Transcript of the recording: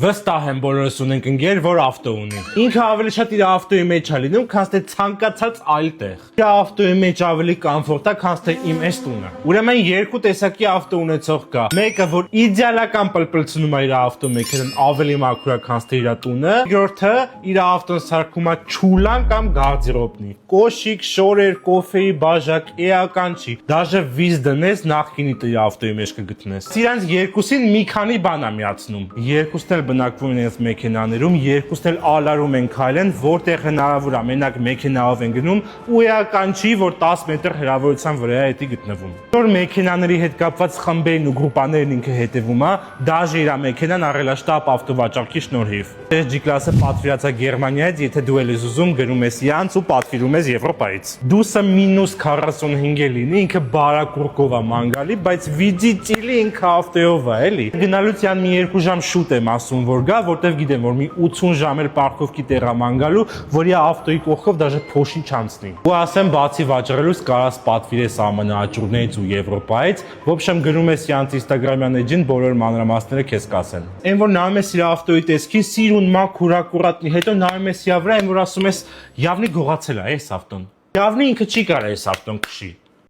Վստահ եմ բոլորս ունենք ընկեր, որ ավտո ունի։ Ինքը ավելի շատ իր ավտոյի մեջ է լինում, քան թե ցանկացած այլ տեղ։ Իր ավտոյի մեջ ավելի կոմֆորտ է, քան թե իմ այս տունը։ Ուրեմն երկու տեսակի ավտո ունեցող կա։ Մեկը, որ իդեալական պլպլցնում է իր ավտո մեքենան ավելի մաքուր է, քան թե իր տունը։ Երկրորդը իր ավտոն սարքում է չուլան կամ գարդերոբնի։ Կոշիկ, շորեր, կոֆեի բաժակ էական չի։ Դաժե վիզ դնես նախքինի իր ավտոյի մեջ կգտնես։ Սրանց երկուսին մի քանի բան է միացնում։ Երկուսն էլ բնակվում են այս մեքենաներում, երկուսն էլ ալարում են քայլեն, որտեղ հնարավոր է մենակ մեքենայով են գնում ու էական չի, որ 10 մետր հեռավորության վրա է դա գտնվում։ Որ մեքենաների հետ կապված խմբերն ու գրուպաներն ինքը հետևում է, դաժե իր մեքենան առելաշտապ ավտովաճառքի շնորհիվ։ Այս G-class-ը պատվիրած է Գերմանիայից, եթե դու ես ուզում գնում ես իրանց ու պատվիրում ես Եվրոպայից։ Դուսը -45 է լինի, ինքը բարակուրկով է մանգալի, բայց վիճի ճիլի ինքը ավտոյով է, էլի։ Գնալուց մի 2 ժամ շուտ եմ ասում, որ գա, որտեվ գիտեմ, որ մի 80 ժամ էլ պարկովքի տեղա մանգալու, որ իր ավտոյի կողքով դաժե փոշի չանցնի։ Ու ասեմ, բացի վաճառելուց կարաս պատվիրես ԱՄՆ-ից ու Եվրոպայից, ոբշեմ գնում ես իրանց Instagram-յան էջին, բոլոր մանրամասները քեզ կասեն։ Այն որ նայում ես իր ավտոյի տեսքին, սիրուն մաքուր ակուրատնի, հետո նայում ես իր վրա, այն որ ասում ես, «Явնի գողացել է այս ավտոն»։ Явնի ինքը չի կարա այս ավտոն քշի։